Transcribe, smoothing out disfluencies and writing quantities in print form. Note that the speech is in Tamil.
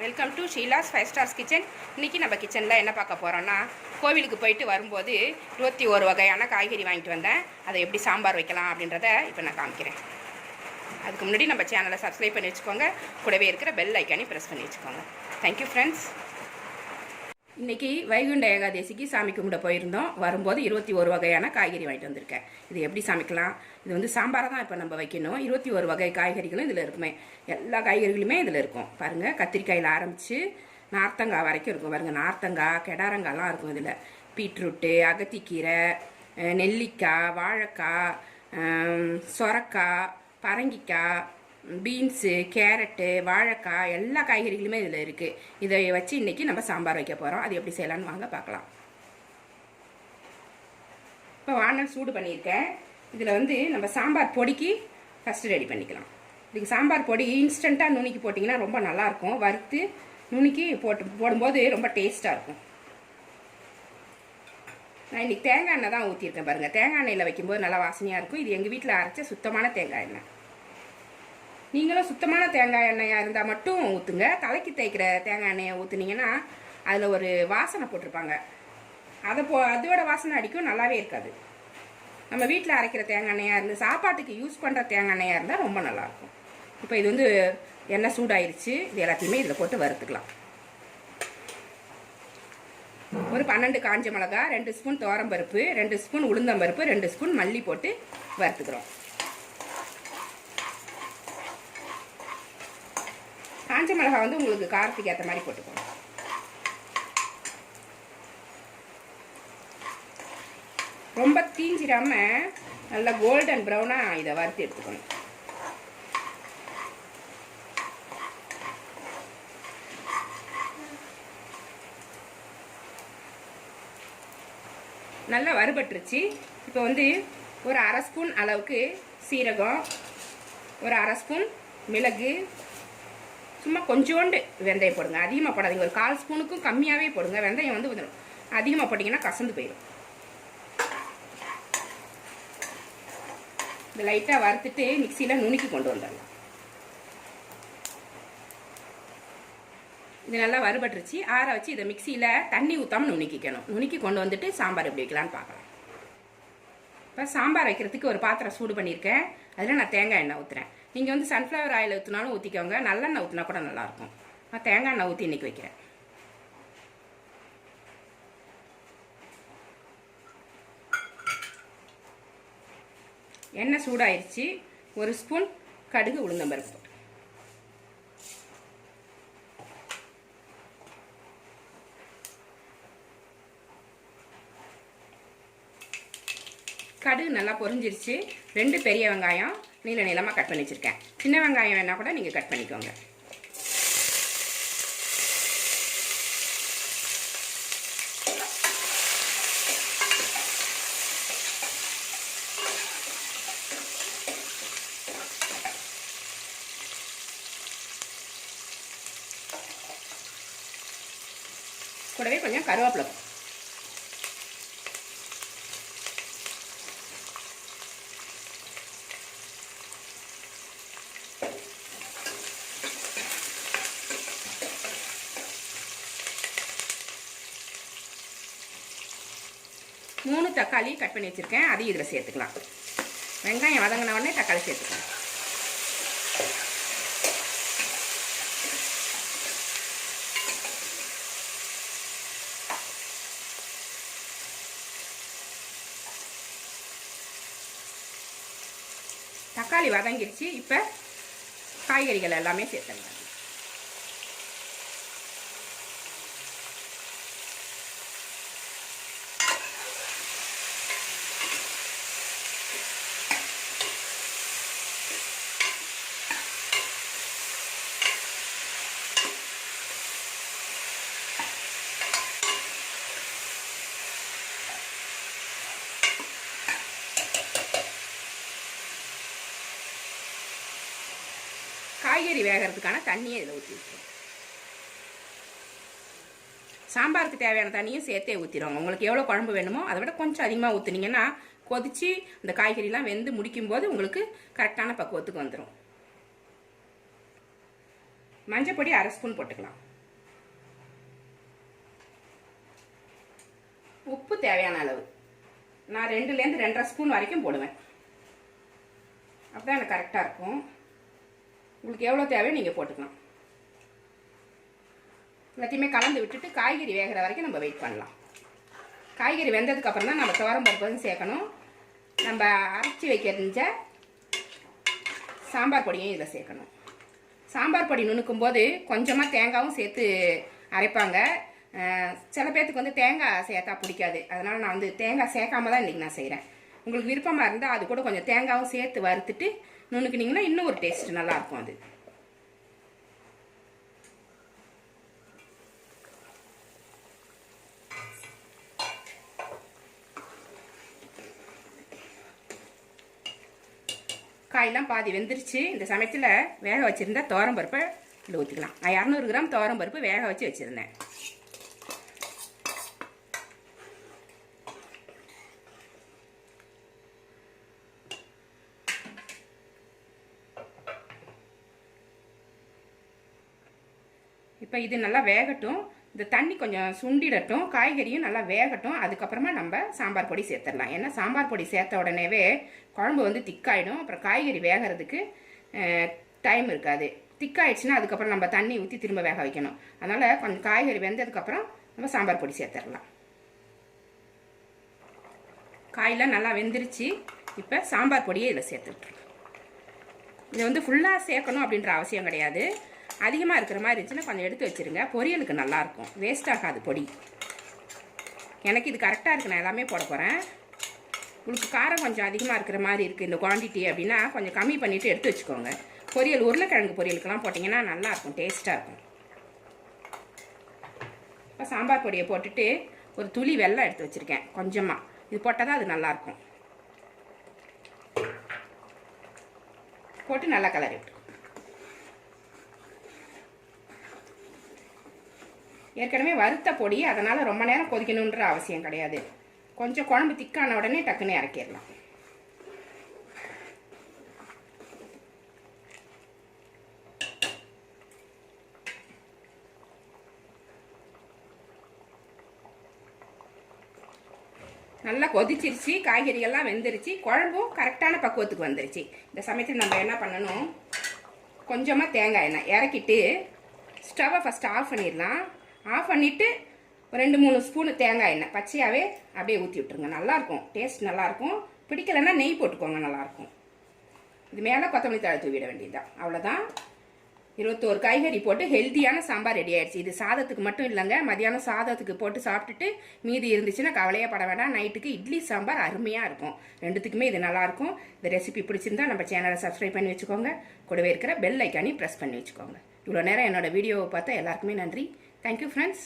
Welcome to Sheela's 5 stars kitchen. இன்றைக்கி நம்ம கிச்சனில் என்ன பார்க்க போகிறோன்னா, கோவிலுக்கு போயிட்டு வரும்போது 21 வகையான காய்கறி வாங்கிட்டு வந்தேன். அதை எப்படி சாம்பார் வைக்கலாம் அப்படின்றத இப்போ நான் காமிக்கிறேன். அதுக்கு முன்னாடி நம்ம சேனலை சப்ஸ்கிரைப் பண்ணி வச்சுக்கோங்க. கூடவே இருக்கிற பெல் ஐக்கானே ப்ரெஸ் பண்ணி வச்சுக்கோங்க. Thank you friends. இன்றைக்கி வைகுண்ட ஏகாதசிக்கு சாமி கும்பிட போயிருந்தோம். வரும்போது 21 வகையான காய்கறி வாங்கிட்டு வந்திருக்கேன். இது எப்படி சமைக்கலாம், இது வந்து சாம்பாரை தான் இப்போ நம்ம வைக்கணும். 21 வகை காய்கறிகளும் இதில் இருக்குமே, எல்லா காய்கறிகளுமே இதில் இருக்கும். பாருங்கள், கத்திரிக்காயில் ஆரம்பித்து நார்த்தங்காய் வரைக்கும் இருக்கும். பாருங்கள், நார்த்தங்காய், கெடாரங்காய்லாம் இருக்கும் இதில். பீட்ரூட்டு, அகத்திக்கீரை, நெல்லிக்காய், வாழைக்காய், சொரக்காய், பரங்கிக்காய், பீன்ஸு, கேரட்டு, வாழைக்காய், எல்லா காய்கறிகளுமே இதில் இருக்குது. இதை வச்சு இன்றைக்கி நம்ம சாம்பார் வைக்க போகிறோம். அது எப்படி செய்யலான்னு வாங்க பார்க்கலாம். இப்போ வானல் சூடு பண்ணியிருக்கேன். இதில் வந்து நம்ம சாம்பார் பொடிக்கு ஃபஸ்ட்டு ரெடி பண்ணிக்கலாம். இதுக்கு சாம்பார் பொடி இன்ஸ்டண்ட்டாக நுணுக்கி போட்டிங்கன்னா ரொம்ப நல்லாயிருக்கும். வறுத்து நுணுக்கி போடும்போது ரொம்ப டேஸ்ட்டாக இருக்கும். நான் இன்றைக்கி தேங்காய் எண்ணெய் தான் ஊற்றிருக்கேன். பாருங்கள், தேங்காய் எண்ணெயில் வைக்கும்போது நல்லா வாசனையாக இருக்கும். இது எங்கள் வீட்டில் அரைச்ச சுத்தமான தேங்காய் எண்ணெய். நீங்களும் சுத்தமான தேங்காய் எண்ணெயாக இருந்தால் மட்டும் ஊற்றுங்க. தலைக்கு தேய்க்கிற தேங்காய் எண்ணெயை ஊற்றுனீங்கன்னா அதில் ஒரு வாசனை போட்டிருப்பாங்க. அதோட வாசனை அடிக்கும், நல்லாவே இருக்காது. நம்ம வீட்டில் அரைக்கிற தேங்காய் எண்ணெயாக இருந்து சாப்பாட்டுக்கு யூஸ் பண்ணுற தேங்காய் எண்ணெயாக இருந்தால் ரொம்ப நல்லாயிருக்கும். இப்போ இது வந்து எண்ணெய் சூடாயிருச்சு. இது எல்லாத்தையுமே இதில் போட்டு வறுத்துக்கலாம். ஒரு 12 காஞ்ச மிளகா, 2 ஸ்பூன் துவரம்பருப்பு, 2 ஸ்பூன் உளுந்தம்பருப்பு, 2 ஸ்பூன் மல்லி போட்டு வறுத்துக்கிறோம். காஞ்ச மிளகா வந்து உங்களுக்கு காரத்துக்கு ஏற்ற மாதிரி போட்டுக்கணும். ரொம்ப தீஞ்சிடாம நல்லா கோல்டன் ப்ரௌனாக இதை வறுத்து எடுத்துக்கணும். நல்லா வறுபட்டுருச்சு. இப்போ வந்து ஒரு 1/2 ஸ்பூன் அளவுக்கு சீரகம், ஒரு 1/2 ஸ்பூன் மிளகு, சும்மா கொஞ்சோண்டு வெந்தயம் போடுங்க. அதிகமாக போடாதீங்க. ஒரு 1/4 ஸ்பூனுக்கும் கம்மியாகவே போடுங்க. வெந்தயம் வந்து அதிகமாக போட்டிங்கன்னா கசந்து போயிடும். இந்த லைட்டாக வறுத்துட்டு மிக்சியில் நுணுக்கி கொண்டு வந்துடலாம். இது நல்லா வறுபட்டுருச்சு. ஆற வச்சு இதை மிக்சியில் தண்ணி ஊற்றாமல் நுணுக்கிக்கணும். நுணுக்கி கொண்டு வந்துட்டு சாம்பார் எப்படி வைக்கலான்னு பார்க்கலாம். இப்போ சாம்பார் வைக்கிறதுக்கு ஒரு பாத்திரம் சூடு பண்ணியிருக்கேன். அதில் நான் தேங்காய் எண்ணெய் ஊற்றுறேன். நீங்கள் வந்து சன்ஃப்ளவர் ஆயில் ஊற்றினாலும் ஊற்றிக்கோங்க. நல்லெண்ணெய் ஊற்றினா கூட நல்லாயிருக்கும். நான் தேங்காய் எண்ணெய் ஊற்றி இன்றைக்கி வைக்கிறேன். எண்ணெய் சூடாயிருச்சு. ஒரு ஸ்பூன் கடுகு, உளுந்தம்பருப்பு. கடுகு நல்லா பொரிஞ்சிருச்சு. 2 பெரிய வெங்காயம் நீள நீளமாக கட் பண்ணி வச்சுருக்கேன். சின்ன வெங்காயம் வேணால் கூட நீங்கள் கட் பண்ணிக்கோங்க. கூடவே கொஞ்சம் கருவேப்பிலை. மூணு தக்காளி கட் பண்ணி வச்சுருக்கேன். அதையும் இதில் சேர்த்துக்கலாம். வெங்காயம் வதங்கின உடனே தக்காளி சேர்த்துக்கலாம். தக்காளி வதங்கிருச்சு. இப்போ காய்கறிகள் எல்லாமே சேர்த்துக்கலாம். காய்கறி வேகிறதுக்கான தண்ணியை இதில் ஊற்றி வச்சுருவோம். சாம்பாருக்கு தேவையான தண்ணியும் சேர்த்தே ஊற்றிடுவாங்க. உங்களுக்கு எவ்வளோ குழம்பு வேணுமோ அதை விட கொஞ்சம் அதிகமாக ஊற்றுனீங்கன்னா கொதித்து இந்த காய்கறிலாம் வெந்து முடிக்கும்போது உங்களுக்கு கரெக்டான பக்குவத்துக்கு வந்துடும். மஞ்சள் பொடி 1/2 ஸ்பூன் போட்டுக்கலாம். உப்பு தேவையான அளவு. நான் 2லேருந்து 2.5 ஸ்பூன் வரைக்கும் போடுவேன். அப்போ தான் எனக்கு கரெக்டாக இருக்கும். உங்களுக்கு எவ்வளோ தேவையோ நீங்கள் போட்டுக்கலாம். எல்லாத்தையுமே கலந்து விட்டுட்டு காய்கறி வேகிற வரைக்கும் நம்ம வெயிட் பண்ணலாம். காய்கறி வெந்ததுக்கப்புறம் தான் நம்ம துவரம்பருப்பு வந்து சேர்க்கணும். நம்ம அரைச்சி வைக்கிற சாம்பார் பொடியும் இதில் சேர்க்கணும். சாம்பார் பொடி நுணுக்கும் போது கொஞ்சமாக தேங்காயும் சேர்த்து அரைப்பாங்க. சில பேர்த்துக்கு வந்து தேங்காய் சேர்த்தா பிடிக்காது. அதனால் நான் வந்து தேங்காய் சேர்க்காம தான் இன்றைக்கி நான் செய்கிறேன். உங்களுக்கு விருப்பமாக இருந்தால் அது கூட கொஞ்சம் தேங்காயும் சேர்த்து வறுத்துட்டு நுணுக்குனிங்கன்னா இன்னும் ஒரு டேஸ்ட் நல்லாயிருக்கும். அது காயெல்லாம் பாதி வெந்துருச்சு. இந்த சமயத்தில் வேக வச்சுருந்தா துவரம்பருப்பை இதில் ஊற்றிக்கலாம். நான் 200 கிராம் துவரம்பருப்பு வேக வச்சு வச்சுருந்தேன். இப்போ இது நல்லா வேகட்டும். இந்த தண்ணி கொஞ்சம் சுண்டிடட்டும், காய்கறியும் நல்லா வேகட்டும். அதுக்கப்புறமா நம்ம சாம்பார் பொடி சேர்த்துடலாம். ஏன்னா சாம்பார் பொடி சேர்த்த உடனேவே குழம்பு வந்து திக்காயிடும். அப்புறம் காய்கறி வேகிறதுக்கு டைம் இருக்காது. திக்காயிடுச்சுன்னா அதுக்கப்புறம் நம்ம தண்ணி ஊற்றி திரும்ப வேக வைக்கணும். அதனால் கொஞ்சம் காய்கறி வெந்ததுக்கப்புறம் நம்ம சாம்பார் பொடி சேர்த்துடலாம். காயெல்லாம் நல்லா வெந்துருச்சு. இப்போ சாம்பார் பொடியை இதில் சேர்த்துட்ருக்கோம். இதை வந்து ஃபுல்லாக சேர்க்கணும் அப்படின்ற அவசியம் கிடையாது. அதிகமாக இருக்கிற மாதிரி இருந்துச்சுன்னா கொஞ்சம் எடுத்து வச்சுருங்க. பொரியலுக்கு நல்லாயிருக்கும், வேஸ்ட் ஆகாது பொடி. எனக்கு இது கரெக்டாக இருக்குது. நான் எல்லாமே போட போகிறேன். உங்களுக்கு காரம் கொஞ்சம் அதிகமாக இருக்கிற மாதிரி இருக்குது இந்த குவான்டிட்டி அப்படின்னா கொஞ்சம் கம்மி பண்ணிவிட்டு எடுத்து வச்சுக்கோங்க. பொரியல் உருளைக்கிழங்கு பொரியலுக்கெல்லாம் போட்டிங்கன்னா நல்லாயிருக்கும், டேஸ்ட்டாக இருக்கும். இப்போ சாம்பார் பொடியை போட்டுட்டு ஒரு துளி வெல்லம் எடுத்து வச்சுருக்கேன் கொஞ்சமாக. இது போட்டால் தான் அது நல்லாயிருக்கும். போட்டு நல்லா கலரி விட்டு ஏற்கனவே வறுத்த பொடி, அதனால் ரொம்ப நேரம் கொதிக்கணுன்ற அவசியம் கிடையாது. கொஞ்சம் குழம்பு திக்கான உடனே டக்குன்னு இறக்கிடலாம். நல்லா கொதிச்சிருச்சு, காய்கறிகள்லாம் வெந்துருச்சு, குழம்பும் கரெக்டான பக்குவத்துக்கு வந்துருச்சு. இந்த சமயத்தில் நம்ம என்ன பண்ணணும், கொஞ்சமாக தேங்காய் எண்ணெய் இறக்கிட்டு ஸ்டவ்வை ஃபஸ்ட்டு ஆஃப் பண்ணிடலாம். ஆஃப் பண்ணிவிட்டு 2-3 ஸ்பூனு தேங்காய் எண்ணெய் பச்சையாகவே அப்படியே ஊற்றி விட்டுருங்க. நல்லாயிருக்கும், டேஸ்ட் நல்லாயிருக்கும். பிடிக்கலைன்னா நெய் போட்டுக்கோங்க, நல்லாயிருக்கும். இது மேலே கொத்தமல்லி தழை தூவிட வேண்டியதுதான். அவ்வளோதான். 21 காய்கறி போட்டு ஹெல்த்தியான சாம்பார் ரெடி ஆகிடுச்சு. இது சாதத்துக்கு மட்டும் இல்லைங்க, மதியானம் சாதத்துக்கு போட்டு சாப்பிட்டுட்டு மீதி இருந்துச்சுன்னா கவலையே பட வேண்டாம். நைட்டுக்கு இட்லி சாம்பார் அருமையாக இருக்கும். ரெண்டுத்துக்குமே இது நல்லாயிருக்கும். இந்த ரெசிபி பிடிச்சிருந்தா நம்ம சேனலை சப்ஸ்கிரைப் பண்ணி வச்சுக்கோங்க. கூடவே இருக்கிற பெல் ஐக்கானையும் ப்ரெஸ் பண்ணி வச்சுக்கோங்க. இவ்வளோ நேரம் என்னோடய வீடியோவை பார்த்தா எல்லாருக்குமே நன்றி. Thank you friends.